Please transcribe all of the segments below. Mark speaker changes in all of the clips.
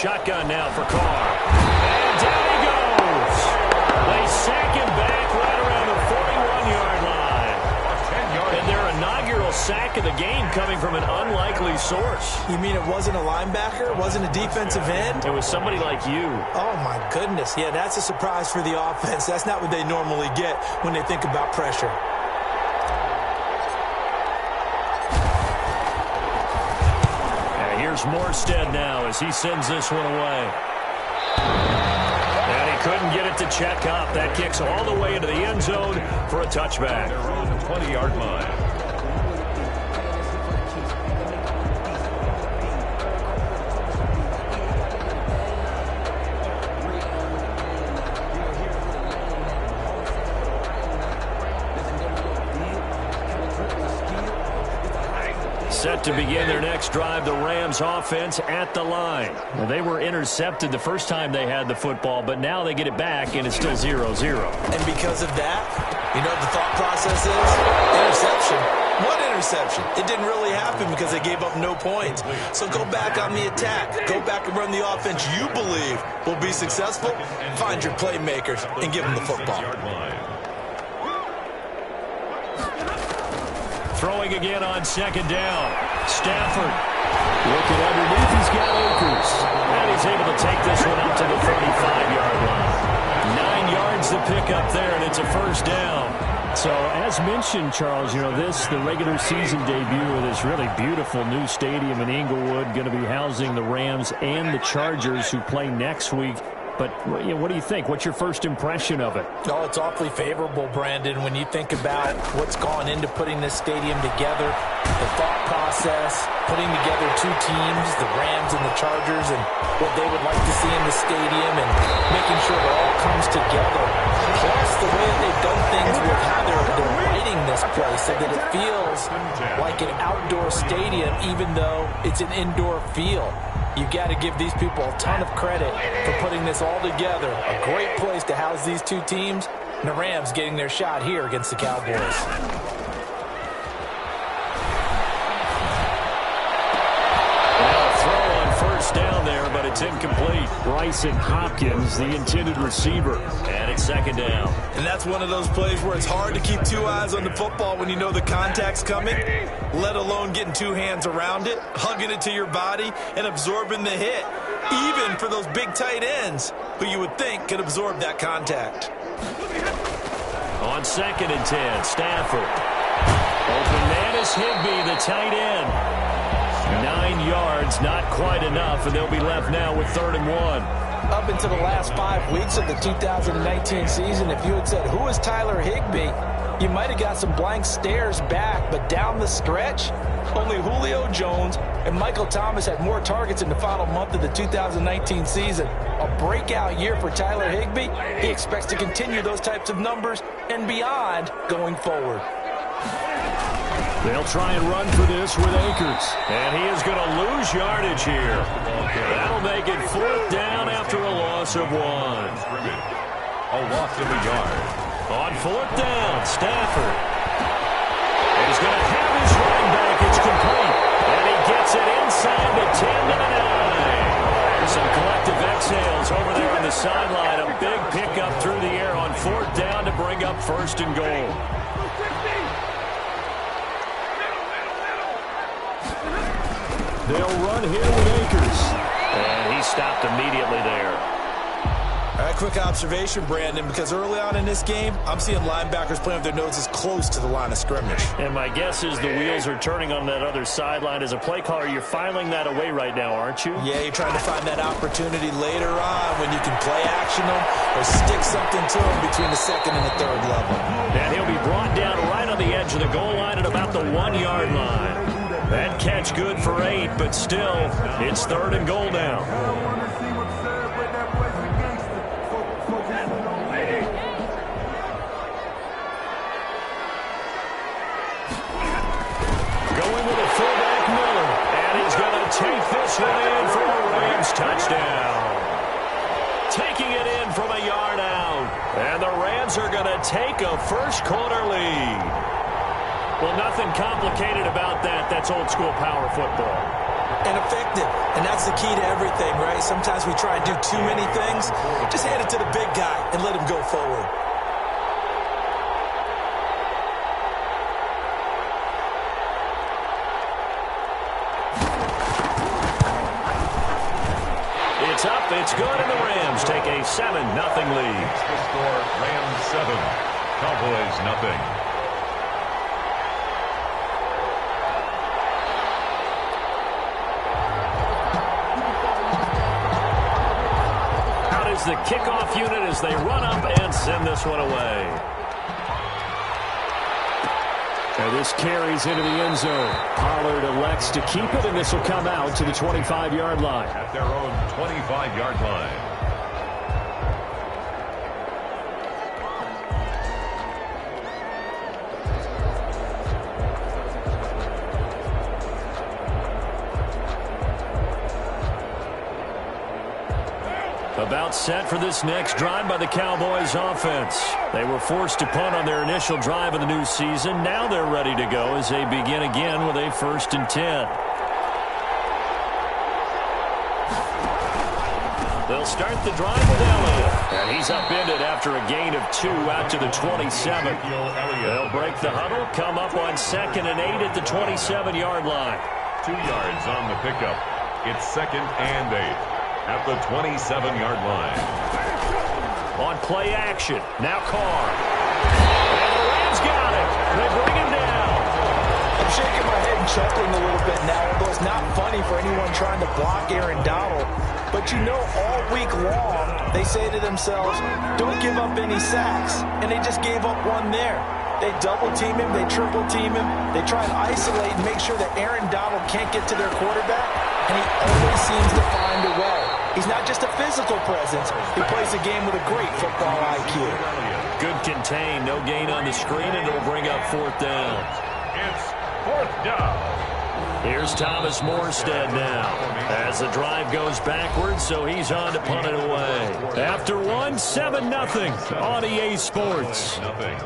Speaker 1: shotgun now for Carr. And down he goes. They sack him back right around the 41-yard line. And their inaugural sack of the game coming from an unlikely source.
Speaker 2: You mean it wasn't a linebacker? It wasn't a defensive end?
Speaker 1: It was somebody like you.
Speaker 2: Oh, my goodness. Yeah, that's a surprise for the offense. That's not what they normally get when they think about pressure.
Speaker 1: Here's Morstead now as he sends this one away. And he couldn't get it to check up. That kicks all the way into the end zone for a touchback.
Speaker 3: They're on the 20-yard line.
Speaker 1: Set to begin their next drive, the Rams offense at the line. Well, they were intercepted the first time they had the football, but now they get it back, and it's still 0-0.
Speaker 2: And because of that, you know what the thought process is? Interception. What interception? It didn't really happen because they gave up no points. So go back on the attack. Go back and run the offense you believe will be successful. Find your playmakers and give them the football.
Speaker 1: Throwing again on second down. Stafford looking underneath. He's got Akers. And he's able to take this one up to the 35-yard line. 9 yards to pick up there, and it's a first down. So, as mentioned, Charles, you know, the regular season debut of this really beautiful new stadium in Inglewood, going to be housing the Rams and the Chargers who play next week. But you know, what do you think? What's your first impression of it?
Speaker 2: Oh, it's awfully favorable, Brandon, when you think about what's gone into putting this stadium together, the thought process, putting together two teams, the Rams and the Chargers, and what they would like to see in the stadium, and making sure it all comes together. Plus, the way that they've done things with how they're lighting this place so that it feels like an outdoor stadium, even though it's an indoor feel. You've got to give these people a ton of credit for putting this all together. A great place to house these two teams. And the Rams getting their shot here against the Cowboys.
Speaker 1: Throw on first down there, but it's incomplete. Bryson Hopkins, the intended receiver. And it's second down.
Speaker 2: And that's one of those plays where it's hard to keep two eyes on the football when you know the contact's coming, let alone getting two hands around it, hugging it to your body, and absorbing the hit, even for those big tight ends who you would think could absorb that contact.
Speaker 1: On 2nd and 10, Stafford. Open man is Higbee, the tight end. 9 yards, not quite enough, and they'll be left now with 3rd and 1.
Speaker 2: Up into the last 5 weeks of the 2019 season, if you had said, who is Tyler Higbee, you might have got some blank stares back, but down the stretch, only Julio Jones and Michael Thomas had more targets in the final month of the 2019 season. A breakout year for Tyler Higbee. He expects to continue those types of numbers and beyond going forward.
Speaker 1: They'll try and run for this with Akers. And he is going to lose yardage here. That'll make it 4th down after a loss of 1.
Speaker 3: A loss of a yard.
Speaker 1: On 4th down, Stafford. He's going to have his running back. It's complete. And he gets it inside the 10 to the 9. Some collective exhales over there on the sideline. A big pickup through the air on 4th down to bring up 1st and goal. They'll run here with Akers. And he stopped immediately there.
Speaker 2: All right, quick observation, Brandon, because early on in this game, I'm seeing linebackers playing with their noses close to the line of scrimmage.
Speaker 1: And my guess is the wheels are turning on that other sideline. As a play caller, you're filing that away right now, aren't you?
Speaker 2: Yeah, you're trying to find that opportunity later on when you can play action them or stick something to them between the 2nd and the 3rd level.
Speaker 1: And he'll be brought down right on the edge of the goal line at about the 1-yard line. That catch good for 8, but still, it's 3rd and goal now. Going with a fullback Miller, and he's going to take this one in for a Rams touchdown. Taking it in from a yard out, and the Rams are going to take a first-quarter lead. Well, nothing complicated about that. That's old-school power football.
Speaker 2: and effective. And that's the key to everything, right? Sometimes we try and do too many things. Just hand it to the big guy and let him go forward.
Speaker 1: It's up, it's good, and the Rams take a 7-0 lead.
Speaker 3: It's the score, Rams 7, Cowboys nothing.
Speaker 1: Out is the kickoff unit as they run up and send this one away. And this carries into the end zone. Pollard elects to keep it, and this will come out to the 25-yard line.
Speaker 3: At their own 25-yard line.
Speaker 1: About set for this next drive by the Cowboys offense. They were forced to punt on their initial drive of the new season. Now they're ready to go as they begin again with a 1st and 10. They'll start the drive with Elliott. And he's upended after a gain of 2 out to the 27. They'll break the huddle, come up on 2nd and 8 at the 27-yard line.
Speaker 3: 2 yards on the pickup. It's 2nd and 8. At the 27-yard line.
Speaker 1: On play action. Now Carr. And the Rams got it. They bring him down.
Speaker 2: I'm shaking my head and chuckling a little bit now, although it's not funny for anyone trying to block Aaron Donald. But you know, all week long, they say to themselves, don't give up any sacks. And they just gave up one there. They double-team him. They triple-team him. They try and isolate and make sure that Aaron Donald can't get to their quarterback. And he always seems to find a way. He's not just a physical presence. He plays a game with a great football IQ.
Speaker 1: Good contain. No gain on the screen, and it'll bring up 4th down.
Speaker 3: It's 4th down.
Speaker 1: Here's Thomas Morstead now. As the drive goes backwards, so he's on to punt it away. After one, 7-0 on EA Sports.
Speaker 3: Nothing.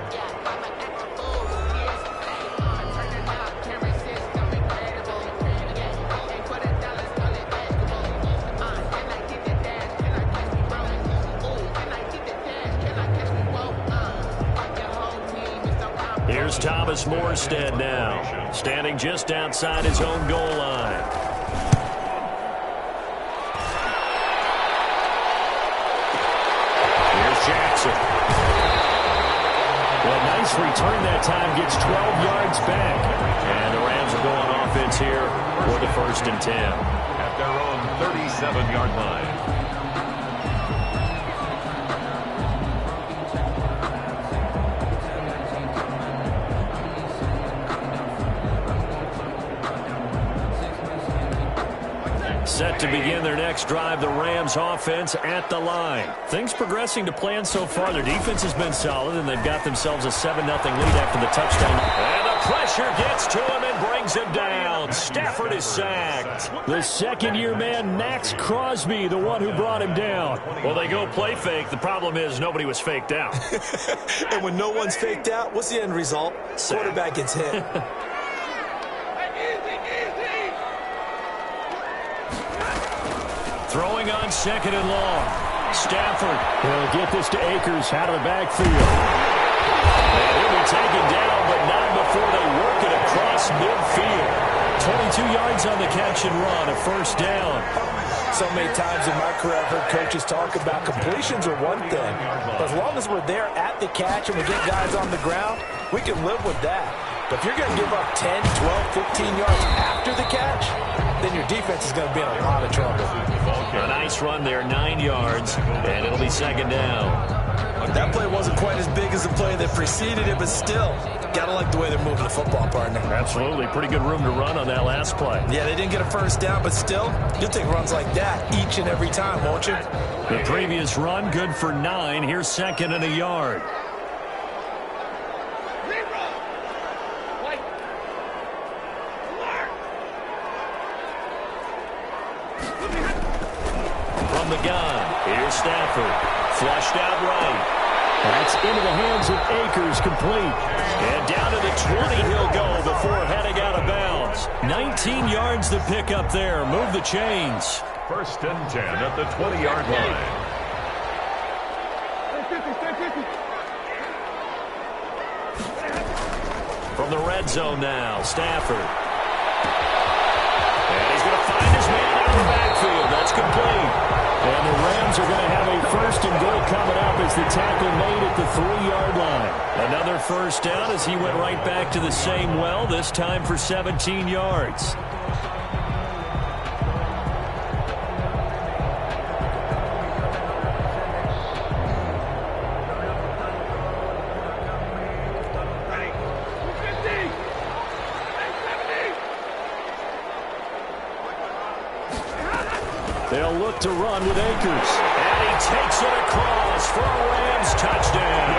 Speaker 1: Here's Thomas Morstead now, standing just outside his own goal line. Here's Jackson. Well, nice return that time, gets 12 yards back. And the Rams are going offense here for the 1st and 10.
Speaker 3: At their own 37-yard line.
Speaker 1: Set to begin their next drive, the Rams offense at the line. Things progressing to plan so far. Their defense has been solid, and they've got themselves a 7-0 lead after the touchdown. And the pressure gets to him and brings him down. Stafford is sacked. The second-year man, Max Crosby, the one who brought him down. Well, they go play fake. The problem is nobody was faked out.
Speaker 2: And when no one's faked out, what's the end result? Quarterback gets hit.
Speaker 1: Throwing on 2nd and long. Stafford will get this to Akers out of the backfield. And he'll be taken down, but not before they work it across midfield. 22 yards on the catch and run, a 1st down.
Speaker 2: So many times in my career, I've heard coaches talk about completions are one thing. But as long as we're there at the catch and we get guys on the ground, we can live with that. But if you're going to give up 10, 12, 15 yards after the catch, then your defense is going to be in a lot of trouble.
Speaker 1: A nice run there, 9 yards, and it'll be 2nd down.
Speaker 2: That play wasn't quite as big as the play that preceded it, but still, got to like the way they're moving the football, partner.
Speaker 1: Absolutely. Pretty good room to run on that last play.
Speaker 2: Yeah, they didn't get a 1st down, but still, you'll take runs like that each and every time, won't you?
Speaker 1: The previous run, good for 9. Here's 2nd and a yard. From the gun, here's Stafford. Flushed out right. That's into the hands of Akers, complete. And down to the 20 he'll go before heading out of bounds. 17 yards to pick up there. Move the chains.
Speaker 3: 1st and 10 at the 20-yard line.
Speaker 1: From the red zone now, Stafford. And he's going to find his man out of the backfield. That's complete. And the Rams are going to have a 1st and goal coming up as the tackle made at the 3-yard line. Another 1st down as he went right back to the same well, this time for 17 yards. They'll look to run with Akers. And he takes it across for a Rams touchdown.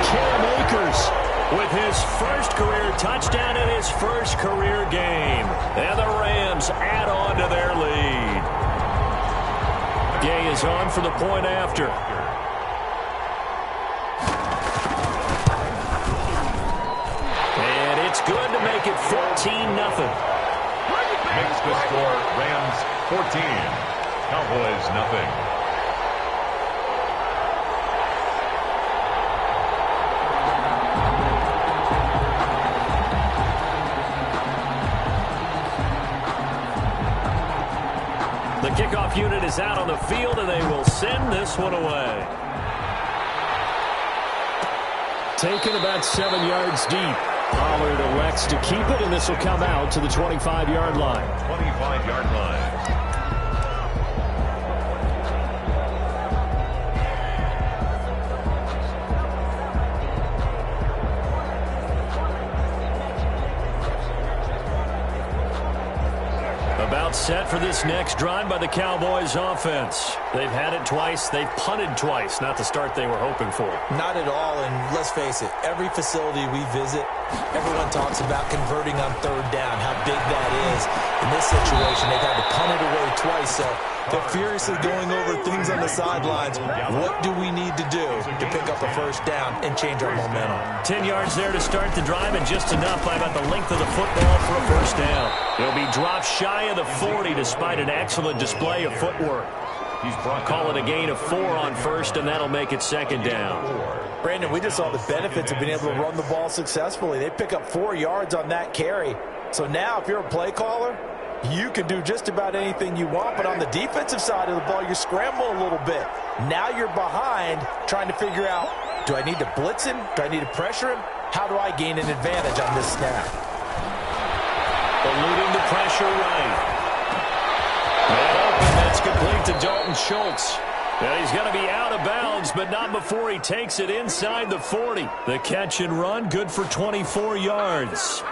Speaker 1: Cam Akers with his 1st career touchdown in his 1st career game. And the Rams add on to their lead. Gay is on for the point after. And it's good to make it 14-0.
Speaker 3: Makes the score Rams 14. Cowboys nothing.
Speaker 1: The kickoff unit is out on the field, and they will send this one away. Taken about 7 yards deep. Pollard elects to keep it, and this will come out to the 25-yard line.
Speaker 3: 25-yard line.
Speaker 1: About set for this next drive by the Cowboys offense. They've had it twice. They've punted twice. Not the start they were hoping for.
Speaker 2: Not at all, and let's face it, every facility we visit, everyone talks about converting on 3rd down, how big that is. In this situation, they've had to punt it away twice, so they're furiously going over things on the sidelines. What do we need to do to pick up a 1st down and change our momentum?
Speaker 1: 10 yards there to start the drive, and just enough by about the length of the football for a 1st down. He'll be dropped shy of the 40 despite an excellent display of footwork. Call it a gain of 4 on 1st, and that'll make it 2nd down.
Speaker 2: Brandon, we just saw the benefits of being able to run the ball successfully. They pick up 4 yards on that carry. So now if you're a play caller, you can do just about anything you want, but on the defensive side of the ball, you scramble a little bit. Now you're behind trying to figure out, do I need to blitz him? Do I need to pressure him? How do I gain an advantage on this snap?
Speaker 1: Eluding the pressure right. That's complete to Dalton Schultz. And he's going to be out of bounds, but not before he takes it inside the 40. The catch and run, good for 24 yards.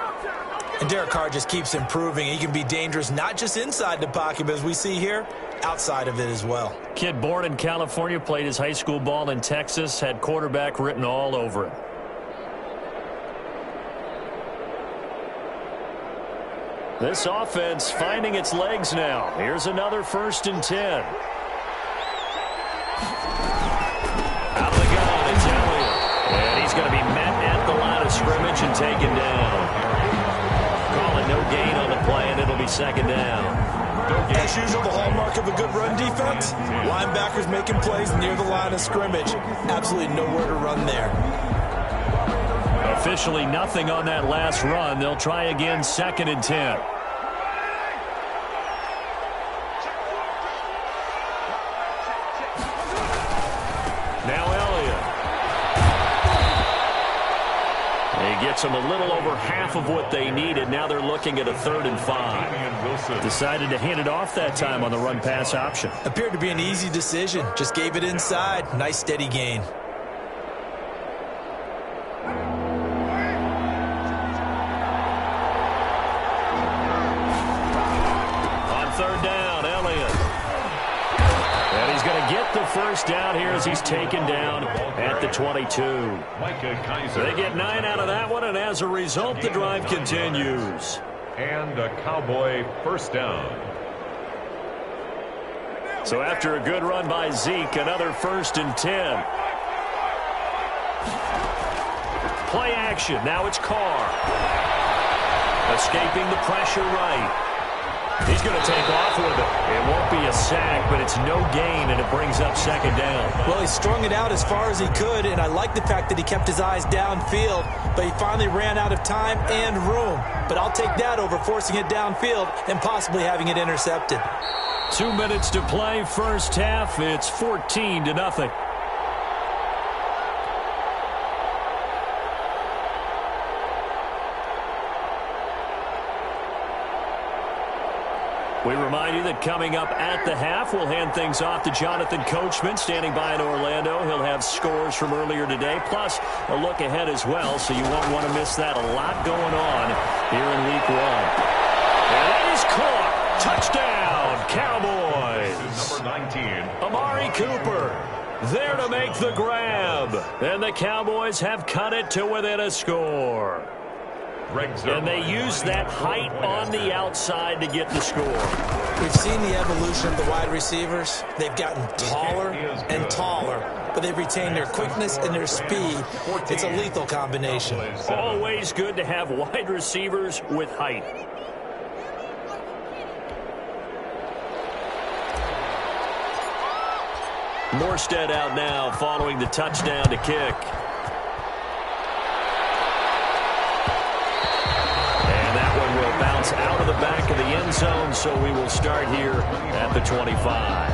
Speaker 2: And Derek Carr just keeps improving. He can be dangerous not just inside the pocket, but as we see here, outside of it as well.
Speaker 1: Kid born in California, played his high school ball in Texas, had quarterback written all over him. This offense finding its legs now. Here's another 1st and 10. Out of the gun, it's Elliott. And he's going to be met at the line of scrimmage and taken down. Call it no gain on the play, and it'll be 2nd down.
Speaker 2: As usual, the hallmark of a good run defense, linebackers making plays near the line of scrimmage. Absolutely nowhere to run there.
Speaker 1: Officially nothing on that last run. They'll try again, 2nd and 10. Now Elliott. He gets them a little over half of what they needed. Now they're looking at a 3rd and 5. Decided to hand it off that time on the run-pass option.
Speaker 2: Appeared to be an easy decision. Just gave it inside. Nice steady gain.
Speaker 1: On 3rd down, Elliott. And he's going to get the 1st down here as he's taken down at the 22. They get 9 out of that one, and as a result, the drive continues.
Speaker 3: And a Cowboy 1st down.
Speaker 1: So after a good run by Zeke, another 1st and 10. Play action. Now it's Carr. Escaping the pressure right. He's going to take off with it. It won't be a sack, but it's no gain, and it brings up second down.
Speaker 2: Well, he strung it out as far as he could, and I like the fact that he kept his eyes downfield, but he finally ran out of time and room. But I'll take that over forcing it downfield and possibly having it intercepted.
Speaker 1: 2 minutes to play, first half. It's 14-0. We remind you that coming up at the half, we'll hand things off to Jonathan Coachman, standing by in Orlando. He'll have scores from earlier today, plus a look ahead as well, so you won't want to miss that. A lot going on here in Week 1. And that is caught. Touchdown, Cowboys.
Speaker 3: This is number 19.
Speaker 1: Amari Cooper there to make the grab. And the Cowboys have cut it to within a score. And they use that height on the outside to get the score.
Speaker 2: We've seen the evolution of the wide receivers. They've gotten taller and taller, but they've retained their quickness and their speed. It's a lethal combination.
Speaker 1: Always good to have wide receivers with height. Morstead out now following the touchdown to kick. Will bounce out of the back of the end zone, so we will start here at the 25.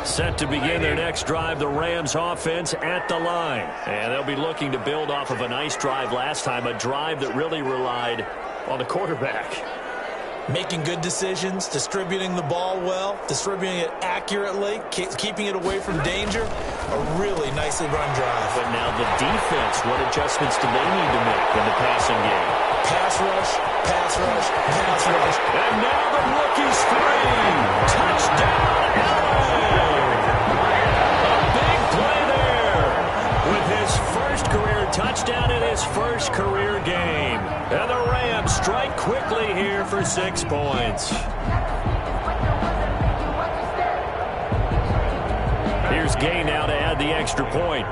Speaker 1: Set to begin their next drive, the Rams offense at the line. And they'll be looking to build off of a nice drive last time, a drive that really relied on the quarterback.
Speaker 2: Making good decisions, distributing the ball well, distributing it accurately, keeping it away from danger. A really nicely run drive.
Speaker 1: But now the defense, what adjustments do they need to make in the passing game?
Speaker 2: Pass rush, pass rush, pass rush.
Speaker 1: And now the rookie's free. Touchdown, LA! A big play there with his first career touchdown in his first career game. And the Rams strike quickly here for 6 points. Here's Gay now to add the extra point.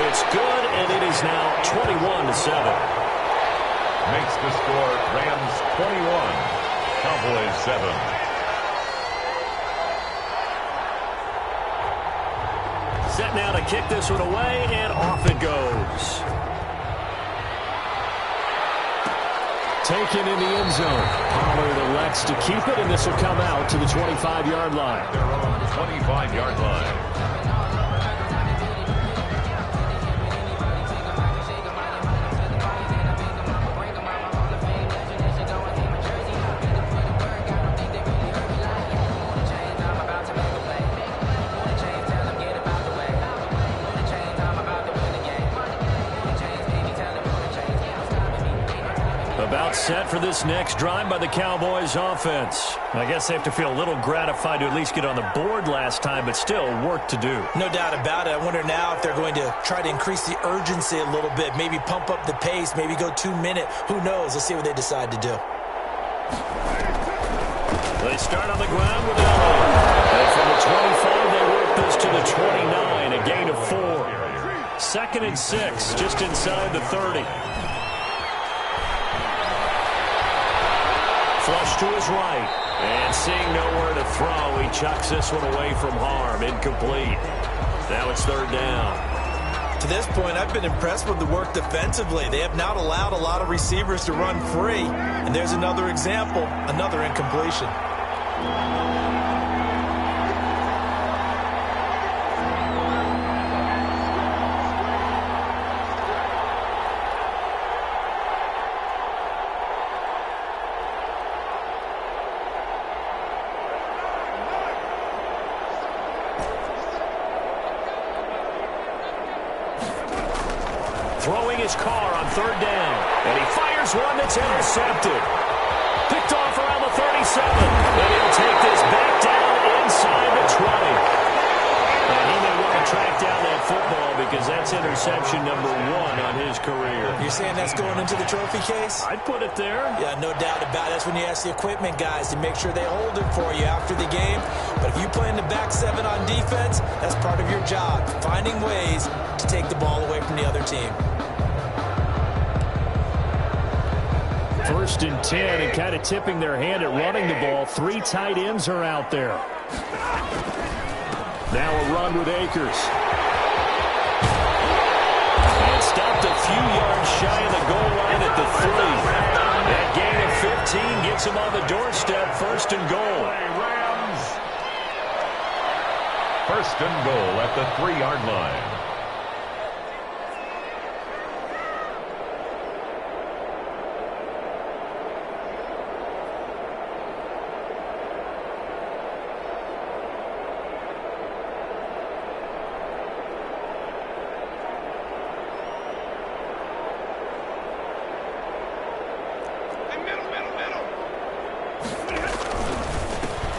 Speaker 1: It's good, and it is now 21-7.
Speaker 3: Makes the score Rams 21, Cowboys 7.
Speaker 1: Set now to kick this one away, and off it goes. Taken in the end zone. Pollard elects to keep it, and this will come out to the 25-yard line.
Speaker 3: They're on the 25-yard line.
Speaker 1: About set for this next drive by the Cowboys offense. I guess they have to feel a little gratified to at least get on the board last time, but still work to do.
Speaker 2: No doubt about it. I wonder now if they're going to try to increase the urgency a little bit, maybe pump up the pace, maybe go 2 minute. Who knows? Let's see what they decide to do.
Speaker 1: They start on the ground with it. And from the 25, they work this to the 29, a gain of 4. 2nd and 6, just inside the 30. Flush to his right, and seeing nowhere to throw, he chucks this one away from harm. Incomplete. Now it's 3rd down.
Speaker 2: To this point, I've been impressed with the work defensively. They have not allowed a lot of receivers to run free. And there's another example, another incompletion.
Speaker 1: Throwing his car on 3rd down. And he fires one that's intercepted. Picked off around the 37. And he'll take this back down inside the 20. And he may want to track down that football because that's interception number 1 on his career.
Speaker 2: You're saying that's going into the trophy case?
Speaker 1: I'd put it there.
Speaker 2: Yeah, no doubt about it. That's when you ask the equipment guys to make sure they hold it for you after the game. But if you play in the back 7 on defense, that's part of your job, finding ways to take the ball away from the other team.
Speaker 1: 1st and 10, and kind of tipping their hand at running the ball. 3 tight ends are out there. Now a run with Akers. And stopped a few yards shy of the goal line at the 3. That gain of 15 gets him on the doorstep. 1st and goal.
Speaker 3: Rams. 1st and goal at the 3-yard line.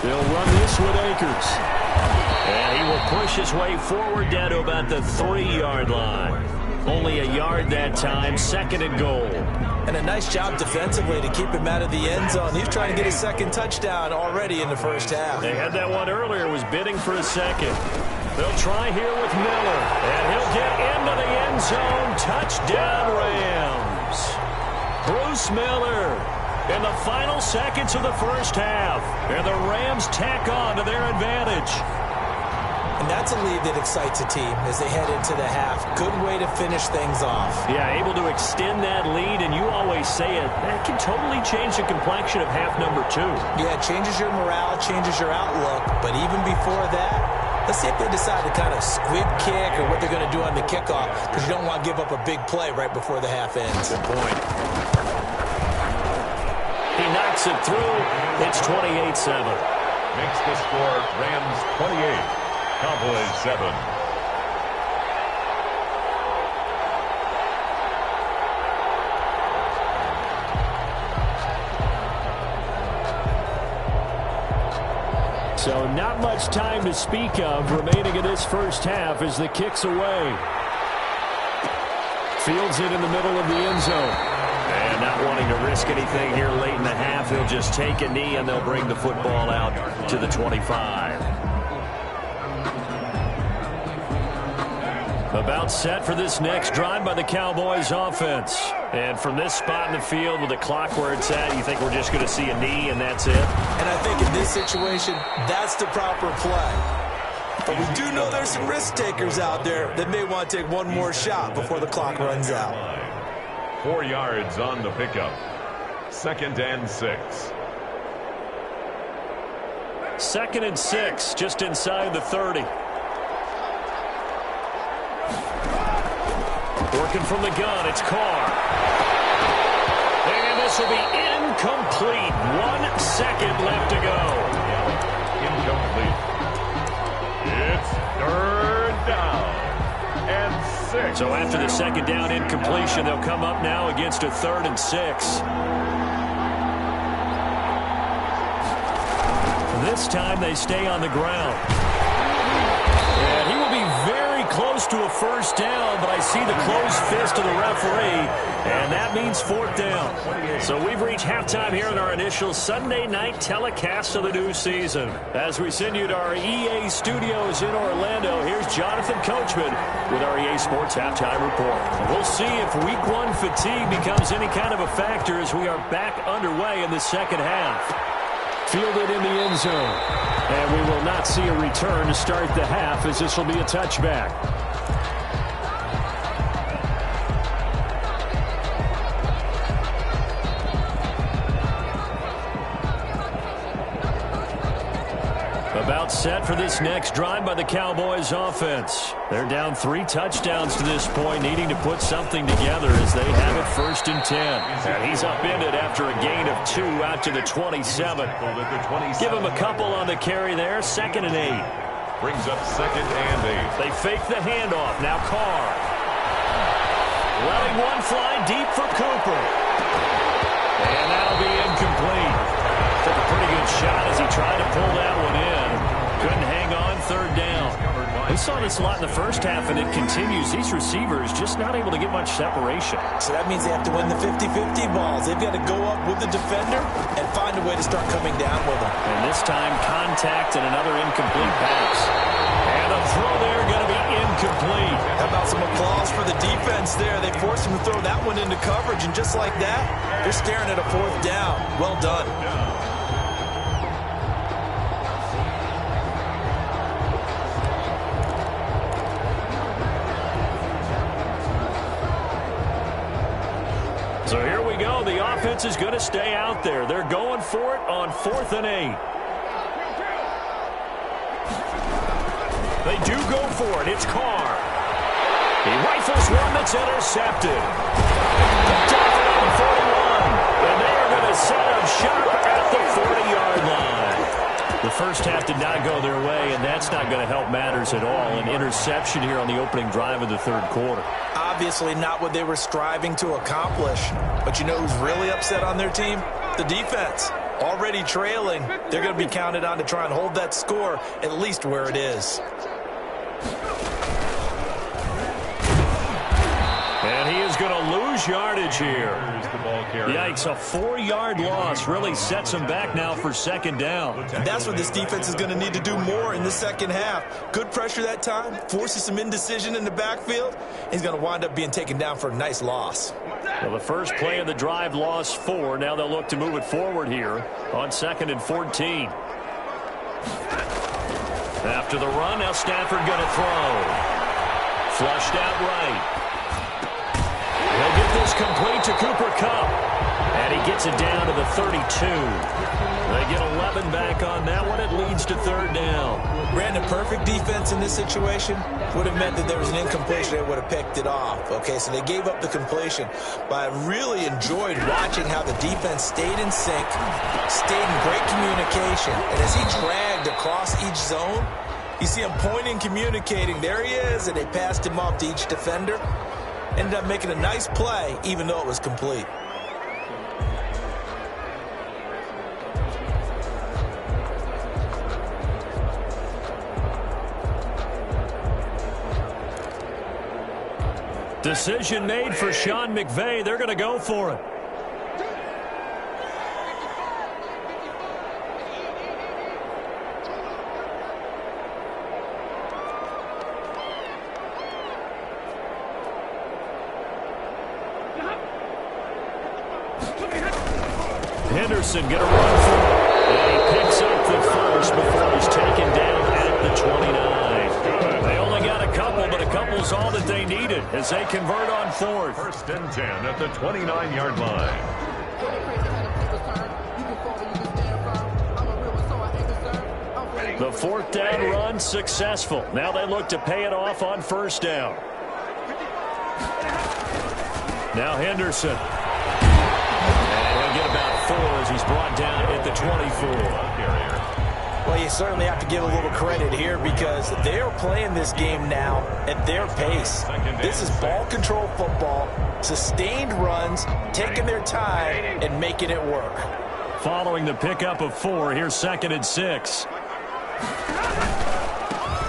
Speaker 1: They'll run this with Akers. And he will push his way forward down to about the 3-yard line. Only a yard that time, 2nd and goal.
Speaker 2: And a nice job defensively to keep him out of the end zone. He's trying to get his 2nd touchdown already in the 1st half.
Speaker 1: They had that one earlier, was bidding for a 2nd. They'll try here with Miller. And he'll get into the end zone. Touchdown, Rams. Bruce Miller in the final seconds of the 1st half. And the Rams tack on to their advantage.
Speaker 2: And that's a lead that excites a team as they head into the half. Good way to finish things off.
Speaker 1: Yeah, able to extend that lead, and you always say it, that can totally change the complexion of half number 2.
Speaker 2: Yeah, it changes your morale, changes your outlook. But even before that, let's see if they decide to kind of squib kick or what they're going to do on the kickoff, because you don't want to give up a big play right before the half ends.
Speaker 1: Good point. He knocks it through. It's 28-7.
Speaker 3: Makes the score Rams 28. Cowboys 7.
Speaker 1: So not much time to speak of remaining in this 1st half as the kick's away. Fields it in the middle of the end zone. And not wanting to risk anything here late in the half, he'll just take a knee and they'll bring the football out to the 25. About set for this next drive by the Cowboys offense. And from this spot in the field with the clock where it's at, you think we're just going to see a knee and that's it?
Speaker 2: And I think in this situation, that's the proper play. But we do know there's some risk takers out there that may want to take one more shot before the clock runs out.
Speaker 3: 4 yards on the pickup. 2nd and 6.
Speaker 1: 2nd and 6, just inside the 30. Working from the gun, it's Carr. And this will be incomplete. 1 second left to go.
Speaker 3: Incomplete. It's 3rd down and 6.
Speaker 1: So after the 2nd down incompletion, they'll come up now against a 3rd and 6. This time they stay on the ground. And he will be very close to a 1st down, but I see the closed fist of the referee, and that means 4th down. So we've reached halftime here in our initial Sunday night telecast of the new season. As we send you to our EA studios in Orlando, here's Jonathan Coachman with our EA Sports Halftime Report. We'll see if Week 1 fatigue becomes any kind of a factor as we are back underway in the 2nd half. Fielded in the end zone. And we will not see a return to start the half as this will be a touchback. About set for this next drive by the Cowboys offense. They're down 3 touchdowns to this point, needing to put something together as they have it 1st and 10. And he's upended after a gain of 2 out to the 27. Give him a couple on the carry there, 2nd and 8.
Speaker 3: Brings up 2nd and 8.
Speaker 1: They fake the handoff. Now Carr. Letting one fly deep for Cooper. And that'll be incomplete. Took a pretty good shot as he tried to pull that one in. Couldn't hang on, 3rd down. We saw this a lot in the first half, and it continues. These receivers just not able to get much separation.
Speaker 2: So that means they have to win the 50-50 balls. They've got to go up with the defender and find a way to start coming down with them.
Speaker 1: And this time, contact and another incomplete pass. And a throw there going to be incomplete.
Speaker 2: How about some applause for the defense there? They forced him to throw that one into coverage, and just like that, they're staring at a 4th down. Well done.
Speaker 1: So here we go. The offense is going to stay out there. They're going for it on 4th and 8. They do go for it. It's Carr. He rifles one that's intercepted. Picked off around 41. And they are going to set up shop at the 40-yard line. The first half did not go their way, and that's not going to help matters at all. An interception here on the opening drive of the 3rd quarter.
Speaker 2: Obviously not what they were striving to accomplish. But you know who's really upset on their team? The defense. Already trailing. They're going to be counted on to try and hold that score at least where it is.
Speaker 1: And he is going to lose yardage here. Yikes, a 4-yard loss really sets him back now for 2nd down.
Speaker 2: And that's what this defense is going to need to do more in the second half. Good pressure that time, forces some indecision in the backfield. He's going to wind up being taken down for a nice loss.
Speaker 1: Well, the first play of the drive lost 4. Now they'll look to move it forward here on 2nd and 14. After the run, now Stafford going to throw. Flushed out right. He'll get this complete to Cooper Kupp. And he gets it down to the 32. They get 11 back on that one. It leads to 3rd down.
Speaker 2: Brandon, perfect defense in this situation would have meant that there was an incompletion. They would have picked it off. Okay, so they gave up the completion. But I really enjoyed watching how the defense stayed in sync, stayed in great communication. And as he dragged across each zone, you see him pointing, communicating. There he is, and they passed him off to each defender. Ended up making a nice play, even though it was complete.
Speaker 1: Decision made for Sean McVay. They're going to go for it. Henderson going to run for it. And he picks up the first before he's taken down at the 29. They only got a couple, but a couple's all that they needed as they convert on 4th.
Speaker 3: 1st and 10 at the 29-yard line.
Speaker 1: The 4th down run successful. Now they look to pay it off on 1st down. Now Henderson. Get about 4 as he's brought down at the 24.
Speaker 2: Well, you certainly have to give a little credit here because they're playing this game now at their pace. This is ball control football, sustained runs, taking their time and making it work.
Speaker 1: Following the pickup of 4, here's 2nd and 6.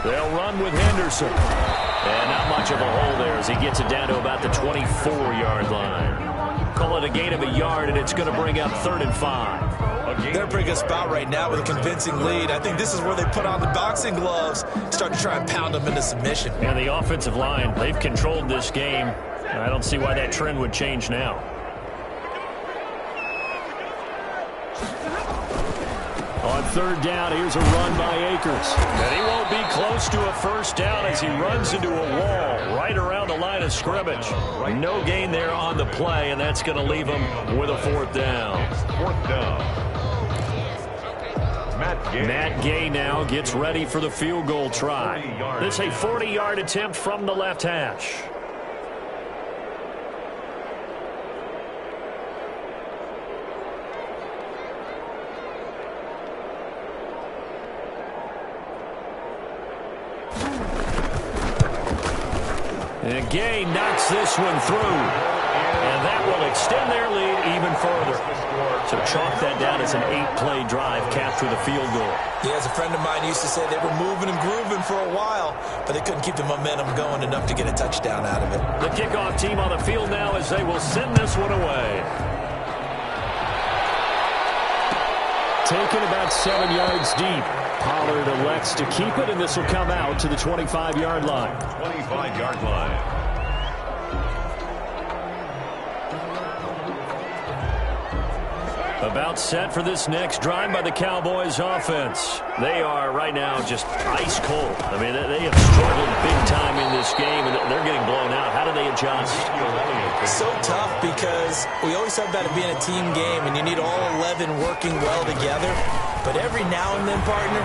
Speaker 1: They'll run with Henderson. And not much of a hole there as he gets it down to about the 24-yard line. Call it a gain of a yard, and it's going to bring up 3rd and 5.
Speaker 2: They're a pretty good spot right now with a convincing lead. I think this is where they put on the boxing gloves, start to try and pound them into submission.
Speaker 1: And the offensive line, they've controlled this game. I don't see why that trend would change now. On 3rd down, here's a run by Akers. And he won't be close to a 1st down as he runs into a wall right around the line of scrimmage. No gain there on the play, and that's going to leave him with a 4th down.
Speaker 3: 4th down.
Speaker 1: Matt Gay now gets ready for the field goal try. This is a 40-yard attempt from the left hash. And Gay knocks this one through. And that will extend their lead even further. So chalk that down as an 8-play drive, capture the field goal.
Speaker 2: Yeah, as a friend of mine used to say, they were moving and grooving for a while, but they couldn't keep the momentum going enough to get a touchdown out of it.
Speaker 1: The kickoff team on the field now as they will send this one away. Taken about 7 yards deep. Pollard elects to keep it, and this will come out to the 25-yard line.
Speaker 3: 25-yard line.
Speaker 1: About set for this next drive by the Cowboys offense. They are right now just ice cold. I mean, they have struggled big time in this game, and they're getting blown out. How do they adjust?
Speaker 2: It's so tough because we always talk about it being a team game, and you need all 11 working well together. But every now and then, partner,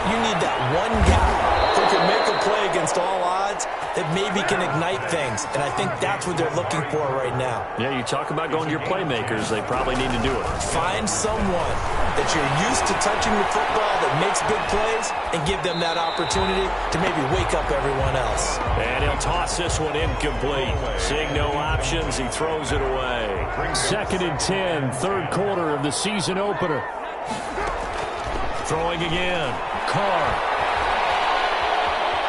Speaker 2: you need that one guy who can make a play against all odds that maybe can ignite things. And I think that's what they're looking for right now.
Speaker 1: Yeah, you talk about going to your playmakers. They probably need to do it.
Speaker 2: Find someone that you're used to touching the football that makes big plays and give them that opportunity to maybe wake up everyone else.
Speaker 1: And he'll toss this one incomplete. Seeing no options, he throws it away. 2nd and 10, third quarter of the season opener. Throwing again. Carr.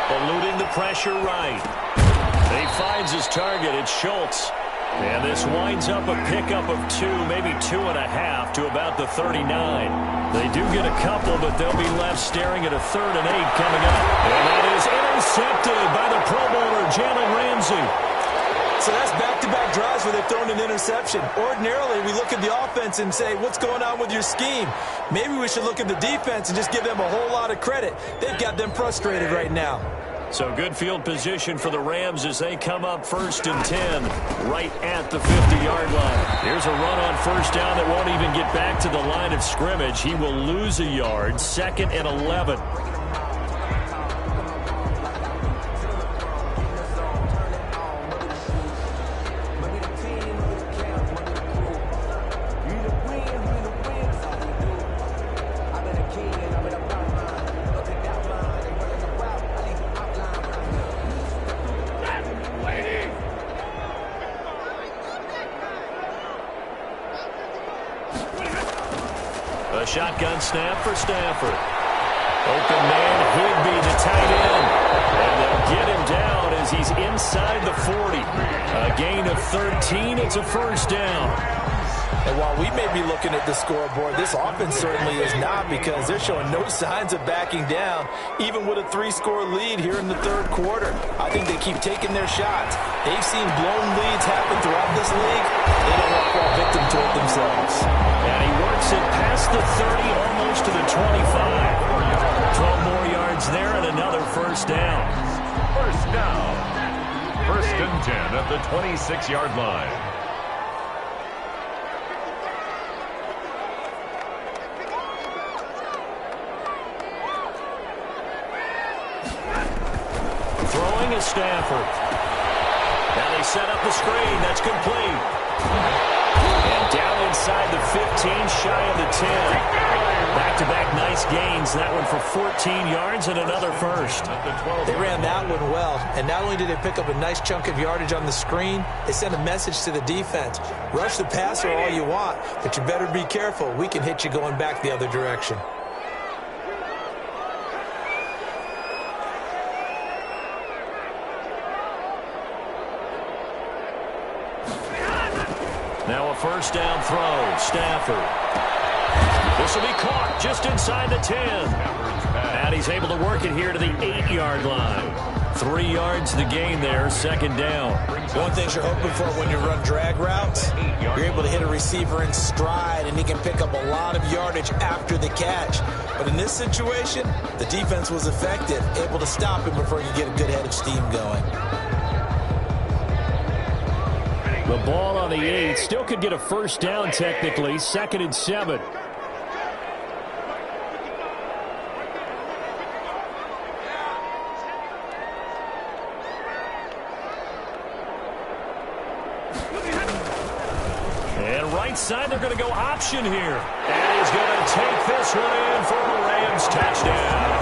Speaker 1: Eluding the pressure right. He finds his target. It's Schultz. And this winds up a pickup of 2, maybe 2.5 to about the 39. They do get a couple, but they'll be left staring at a 3rd and 8 coming up. And that is intercepted by the Pro Bowler, Jalen Ramsey.
Speaker 2: So that's back-to-back drives where they've thrown an interception. Ordinarily, we look at the offense and say, what's going on with your scheme? Maybe we should look at the defense and just give them a whole lot of credit. They've got them frustrated right now.
Speaker 1: So good field position for the Rams as they come up 1st and 10 right at the 50-yard line. Here's a run on 1st down that won't even get back to the line of scrimmage. He will lose a yard. 2nd and 11. A shotgun snap for Stafford. Open man, Higbee, the tight end. And they'll get him down as he's inside the 40. A gain of 13. It's a 1st down.
Speaker 2: And while we may be looking at the scoreboard, this offense certainly is not, because they're showing no signs of backing down, even with a 3-score lead here in the 3rd quarter. I think they keep taking their shots. They've seen blown leads happen throughout this league. They don't want to fall victim to it themselves.
Speaker 1: And he works it past the 30, almost to the 25. 12 more yards there and another 1st down.
Speaker 3: 1st down. 1st and 10 at the 26-yard line.
Speaker 1: Throwing is Stafford. Now they set up the screen. That's complete. And down inside the 15, shy of the 10. Back-to-back nice gains. That one for 14 yards and another 1st.
Speaker 2: They ran that one well, and not only did they pick up a nice chunk of yardage on the screen, they sent a message to the defense. Rush the passer all you want, but you better be careful. We can hit you going back the other direction.
Speaker 1: Now a 1st down throw. Stafford. This will be caught just inside the 10. And he's able to work it here to the 8-yard line. 3 yards the gain there, 2nd down.
Speaker 2: One thing you're hoping for when you run drag routes, you're able to hit a receiver in stride, and he can pick up a lot of yardage after the catch. But in this situation, the defense was effective, able to stop him before he could get a good head of steam going.
Speaker 1: The ball on the 8. Still could get a 1st down technically. 2nd and 7. And right side, they're going to go option here. And he's going to take this one in for a Rams touchdown.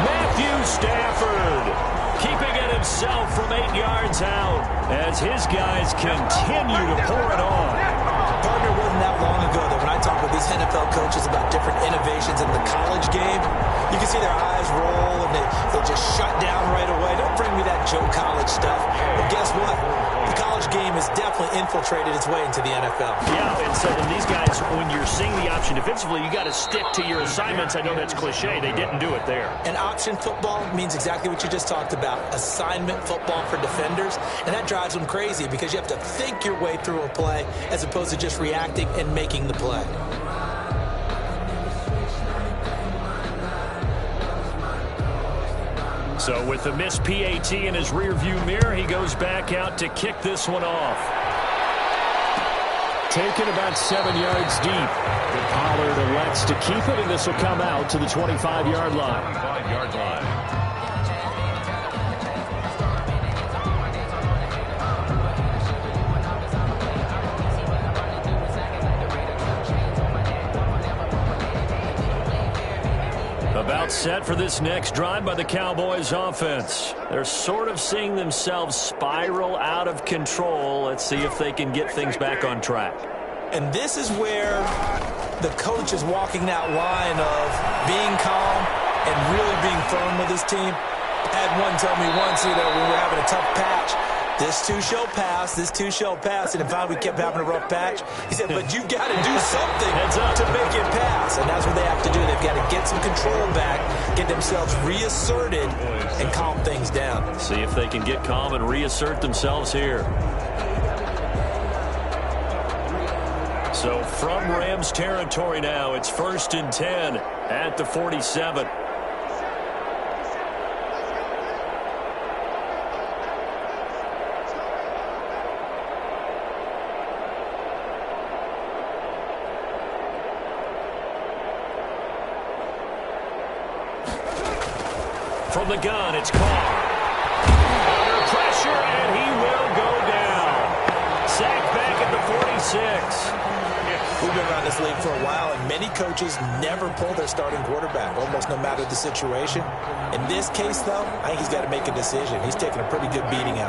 Speaker 1: Matthew Stafford. keeping it himself from 8 yards out as his guys continue to pour it on.
Speaker 2: Partner, wasn't that long ago that when I talk with these NFL coaches about different innovations in the college game, you can see their eyes roll and they just shut down right away. Don't bring me that Joe College stuff. But guess what? The college game has definitely infiltrated its way into the NFL.
Speaker 1: Yeah, and so these guys, when you're seeing the option defensively, you got to stick to your assignments. I know that's cliche. They didn't do it there.
Speaker 2: And option football means exactly what you just talked about, assignment football for defenders. And that drives them crazy because you have to think your way through a play as opposed to just reacting and making the play.
Speaker 1: So with the missed PAT in his rearview mirror, he goes back out to kick this one off. Taken about 7 yards deep. Pollard elects to keep it, and this will come out to the 25-yard line.
Speaker 3: 5-yard line.
Speaker 1: About set for this next drive by the Cowboys offense. They're sort of seeing themselves spiral out of control. Let's see if they can get things back on track.
Speaker 2: And this is where the coach is walking that line of being calm and really being firm with his team. I had one tell me once, when we were having a tough patch, this too shall pass, this too shall pass. And in fact, we kept having a rough patch. He said, but you got to do something to make it pass. And that's what they have to do. They've got to get some control back, get themselves reasserted, and calm things down.
Speaker 1: See if they can get calm and reassert themselves here. So from Rams territory now, it's 1st and 10 at the 47. From the gun, it's Carr. Under pressure, and he will go down. Sacked back at the 46.
Speaker 2: We've been around this league for a while, and many coaches never pull their starting quarterback, almost no matter the situation. In this case, though, I think he's got to make a decision. He's taking a pretty good beating out